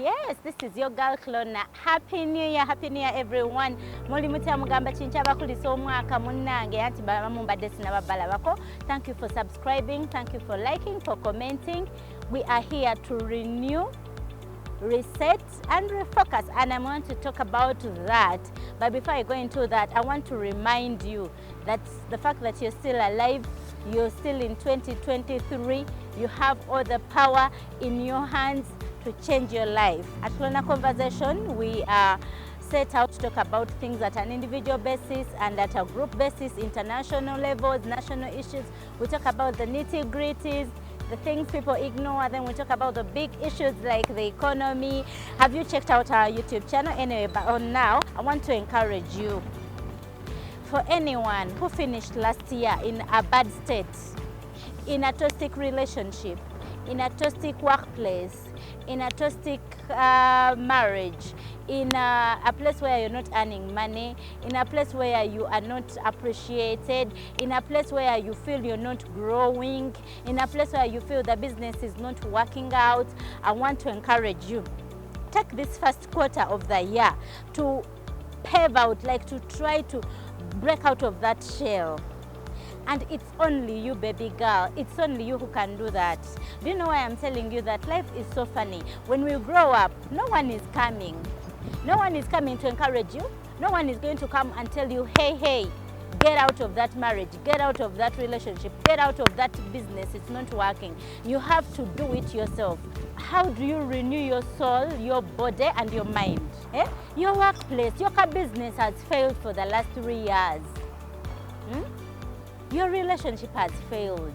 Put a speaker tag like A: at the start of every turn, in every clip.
A: Yes, this is your girl KLONA. Happy New Year everyone. Muli mutya mugamba chincha bakulisa omwaka munnange anti bamumbadde sinababala bako. Thank you for subscribing, thank you for liking, for commenting. We are here to renew, reset and refocus, and I want to talk about that. But before I go into that, I want to remind you that the fact that you're still alive, you're still in 2023, you have all the power in your hands to change your life. At KLONA Conversation, we are set out to talk about things at an individual basis and at a group basis, international levels, national issues. We talk about the nitty-gritties, the things people ignore, then we talk about the big issues like the economy. Have you checked out our YouTube channel? Anyway, but on now, I want to encourage you. For anyone who finished last year in a bad state, in a toxic relationship, in a toxic workplace, in a toxic marriage, in a place where you're not earning money, in a place where you are not appreciated, in a place where you feel you're not growing, in a place where you feel the business is not working out, I want to encourage you. Take this first quarter of the year to pave out, like to try to break out of that shell. And it's only you, baby girl. It's only you who can do that. Do you know why I'm telling you that? Life is so funny. When we grow up, no one is coming. No one is coming to encourage you. No one is going to come and tell you, hey, get out of that marriage, get out of that relationship, get out of that business, it's not working. You have to do it yourself. How do you renew your soul, your body and your mind? Your workplace, your car business has failed for the last 3 years. Your relationship has failed.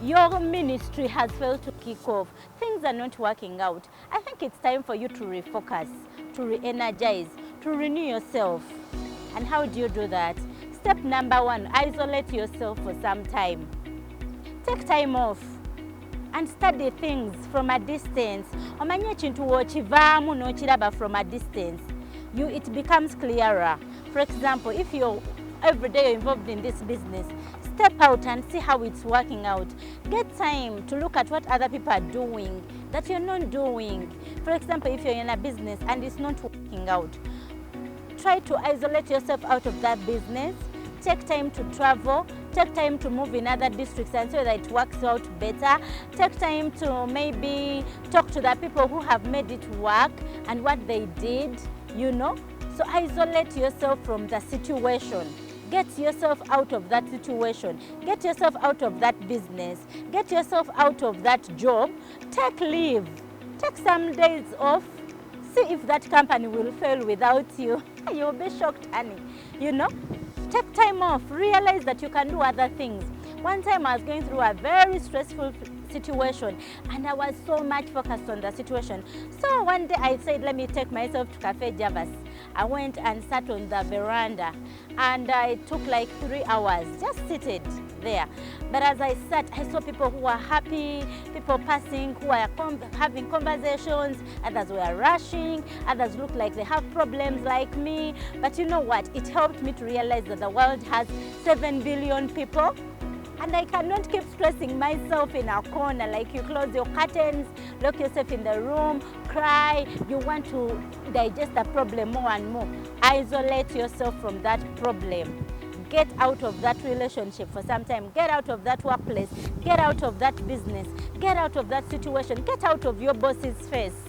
A: Your ministry has failed to kick off. Things are not working out. I think it's time for you to refocus, to re-energize, to renew yourself. And how do you do that? Step number 1, isolate yourself for some time. Take time off and study things from a distance. Omanye chintu wochivaamu nochiraba from a distance. It becomes clearer. For example, if you're every day you're involved in this business, step out and see how it's working out. Get time to look at what other people are doing that you're not doing. For example, if you're in a business and it's not working out, try to isolate yourself out of that business. Take time to travel, take time to move in other districts and so that it works out better. Take time to maybe talk to the people who have made it work and what they did, So isolate yourself from the situation. Get yourself out of that situation. Get yourself out of that business. Get yourself out of that job. Take leave. Take some days off. See if that company will fail without you. You'll be shocked, honey. Take time off. Realize that you can do other things. One time I was going through a very stressful situation and I was so much focused on the situation. So one day I said, let me take myself to Cafe Javas. I went and sat on the veranda and I took like 3 hours just seated there. But as I sat, I saw people who were happy, people passing, who were having conversations, others were rushing, others looked like they have problems like me. But you know what? It helped me to realize that the world has 7 billion people. And I cannot keep stressing myself in a corner, like you close your curtains, lock yourself in the room, cry. You want to digest the problem more and more. Isolate yourself from that problem. Get out of that relationship for some time. Get out of that workplace. Get out of that business. Get out of that situation. Get out of your boss's face.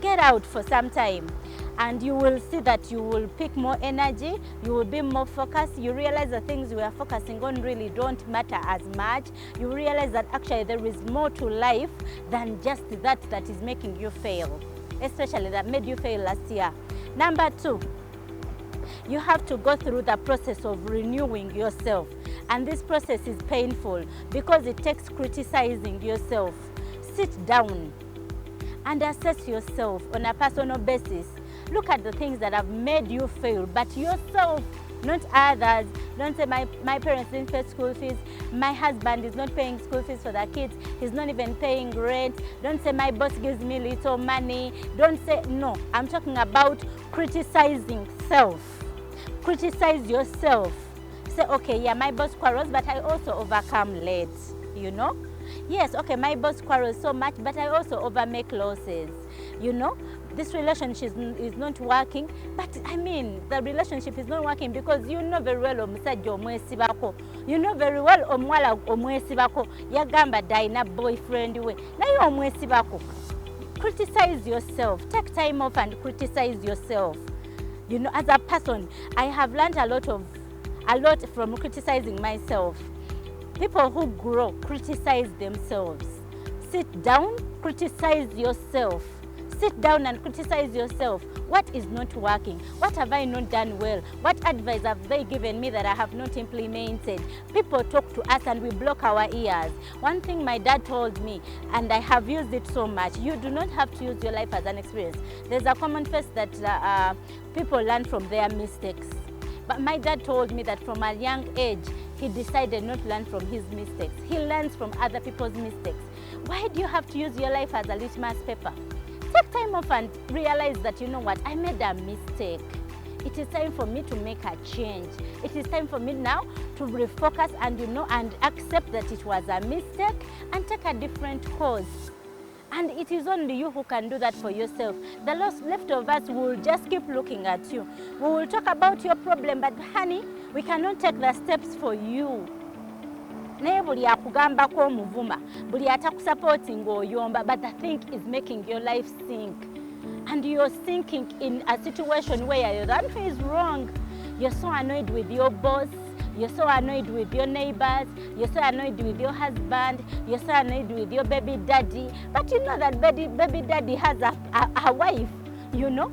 A: Get out for some time. And you will see that you will pick more energy, you will be more focused, you realize the things you are focusing on really don't matter as much. You realize that actually there is more to life than just that is making you fail, especially that made you fail last year. Number 2, you have to go through the process of renewing yourself. And this process is painful because it takes criticizing yourself. Sit down and assess yourself on a personal basis. Look at the things that have made you fail, but yourself, not others. Don't say my parents didn't pay school fees, my husband is not paying school fees for the kids, he's not even paying rent. Don't say my boss gives me little money. Don't say, no, I'm talking about criticizing self. Criticize yourself. Say, okay, yeah, my boss quarrels, but I also overcome late, Yes, okay, my boss quarrels so much, but I also overmake losses. you know, this relationship is not working. But I mean, the relationship is not working because you know very well omusajja omwesibako, you know very well omwala omwesibako yagamba daina boyfriend we naye omwesibako. Criticize yourself. Take time off and criticize yourself. You know, as a person, I have learned a lot from criticizing myself. People who grow criticize themselves. Sit down, criticize yourself. Sit down and criticize yourself. What is not working? What have I not done well? What advice have they given me that I have not implemented? People talk to us and we block our ears. One thing my dad told me, and I have used it so much, you do not have to use your life as an experience. There's a common phrase that people learn from their mistakes. But my dad told me that from a young age, he decided not to learn from his mistakes. He learns from other people's mistakes. Why do you have to use your life as a litmus paper? Take time off and realize that, you know what, I made a mistake. It is time for me to make a change. It is time for me now to refocus and, you know, and accept that it was a mistake and take a different course. And it is only you who can do that for yourself. The left of us will just keep looking at you. We will talk about your problem, but honey, we cannot take the steps for you. Naye buli akugambako omuvuma, buli atakusupporting oyomba, but the thing is making your life sink. And you're sinking in a situation where you're the one who is wrong. You're so annoyed with your boss, you're so annoyed with your neighbors, you're so annoyed with your husband, you're so annoyed with your baby daddy. But you know that baby daddy has a wife, you know.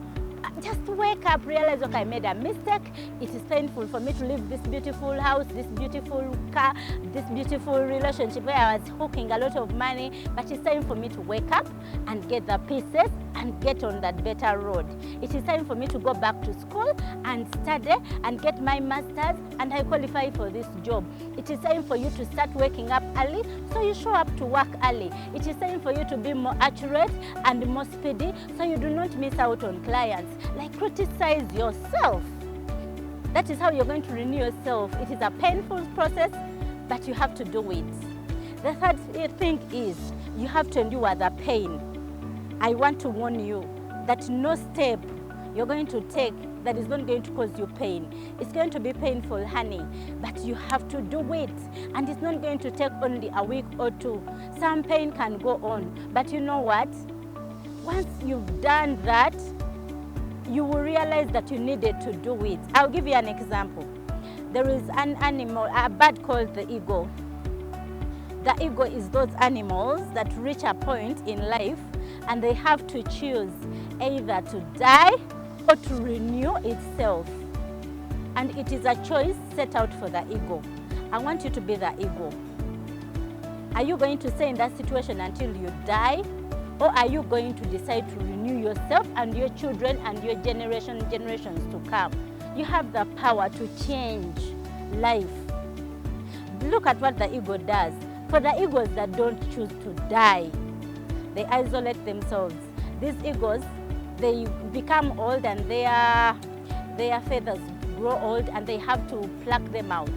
A: Just wake up, realize, okay, I made a mistake. It is painful for me to leave this beautiful house, this beautiful car, this beautiful relationship where I was hooking a lot of money. But it's time for me to wake up and get the pieces and get on that better road. It is time for me to go back to school and study and get my master's, and I qualify for this job. It is time for you to start waking up early so you show up to work early. It is time for you to be more accurate and more speedy so you do not miss out on clients. Like, criticize yourself. That is how you're going to renew yourself. It is a painful process, but you have to do it. The third thing is you have to endure the pain. I want to warn you that no step you're going to take that is not going to cause you pain. It's going to be painful, honey, but you have to do it. And it's not going to take only a week or two. Some pain can go on, but you know what? Once you've done that, you will realize that you needed to do it. I'll give you an example. There is an animal, a bird called the eagle. The eagle is those animals that reach a point in life and they have to choose either to die or to renew itself. And it is a choice set out for the eagle. I want you to be the eagle. Are you going to stay in that situation until you die? Or are you going to decide to renew yourself and your children and your generations to come? You have the power to change life. Look at what the eagle does. For the eagles that don't choose to die, they isolate themselves. These eagles, they become old and their feathers grow old and they have to pluck them out.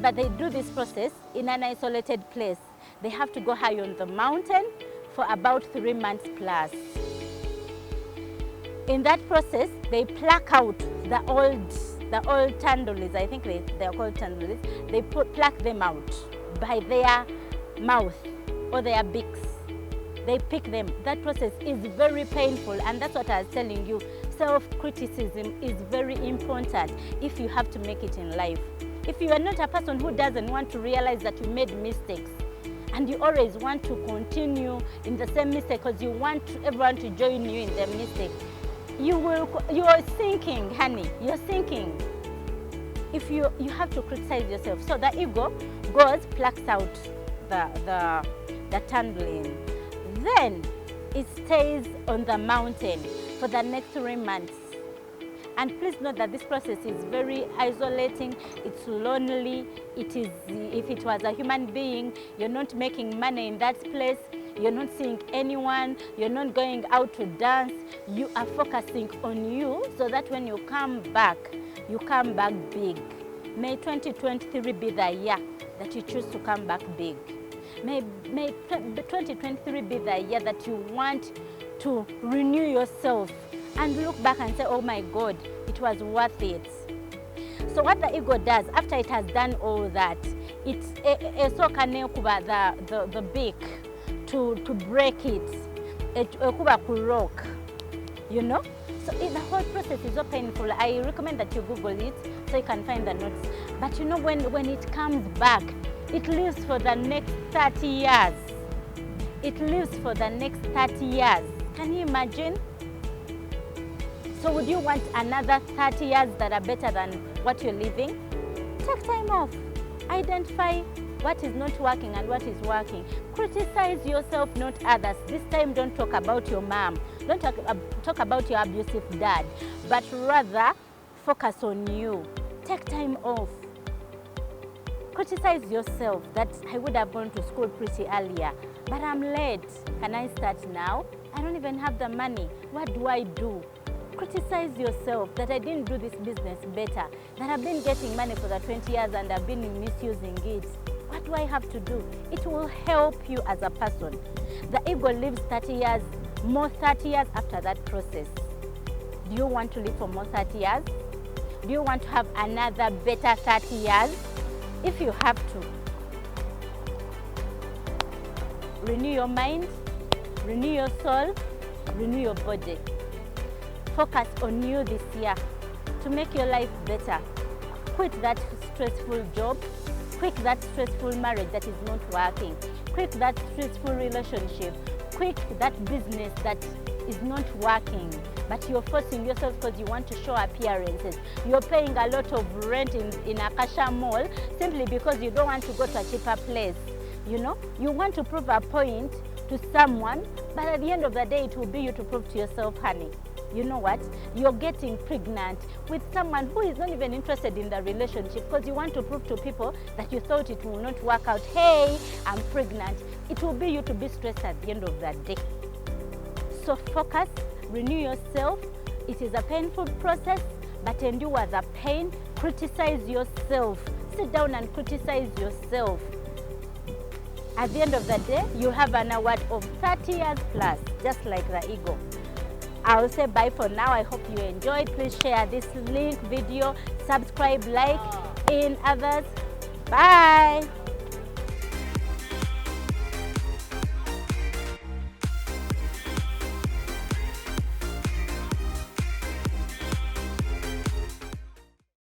A: But they do this process in an isolated place. They have to go high on the mountain for about 3 months plus. In that process, they pluck out the old tandulis. I think they are called tandulis. They pluck them out by their mouth or their beaks. They pick them. That process is very painful, and that's what I was telling you. Self-criticism is very important if you have to make it in life. If you are not a person who doesn't want to realize that you made mistakes, and you always want to continue in the same mistake because you want everyone to join you in the mistake, you are sinking, honey. You're sinking. If you have to criticize yourself. So the ego goes, plucks out the tandling. Then it stays on the mountain for the next 3 months. And please note that this process is very isolating, it's lonely, it is, if it was a human being, you're not making money in that place, you're not seeing anyone, you're not going out to dance, you are focusing on you so that when you come back big. May 2023 be the year that you choose to come back big. May 2023 be the year that you want to renew yourself and look back and say, oh my God, it was worth it. So what the ego does, after it has done all that, it's the beak to break it, rock, you know? So the whole process is so painful. I recommend that you Google it so you can find the notes. But you know, when it comes back, it lives for the next 30 years. It lives for the next 30 years. Can you imagine? So would you want another 30 years that are better than what you're living? Take time off. Identify what is not working and what is working. Criticize yourself, not others. This time don't talk about your mom. Don't talk about your abusive dad, but rather focus on you. Take time off. Criticize yourself that I would have gone to school pretty earlier, but I'm late. Can I start now? I don't even have the money. What do I do? Criticize yourself that I didn't do this business better, that I've been getting money for the 20 years and I've been misusing it. What do I have to do? It will help you as a person. The ego lives 30 years, more 30 years after that process. Do you want to live for more 30 years? Do you want to have another better 30 years? If you have to, renew your mind, renew your soul, renew your body. Focus on you this year to make your life better. Quit that stressful job. Quit that stressful marriage that is not working. Quit that stressful relationship. Quit that business that is not working, but you're forcing yourself because you want to show appearances. You're paying a lot of rent in Akasha Mall simply because you don't want to go to a cheaper place. You know, you want to prove a point to someone, but at the end of the day, it will be you to prove to yourself, honey. You know what? You're getting pregnant with someone who is not even interested in the relationship because you want to prove to people that you thought it will not work out. Hey, I'm pregnant. It will be you to be stressed at the end of the day. So focus, renew yourself. It is a painful process, but endure the pain. Criticize yourself. Sit down and criticize yourself. At the end of the day, you have an award of 30 years plus, just like the ego. I'll say bye for now. I hope you enjoyed. Please share this link, video, subscribe, like in others. Bye.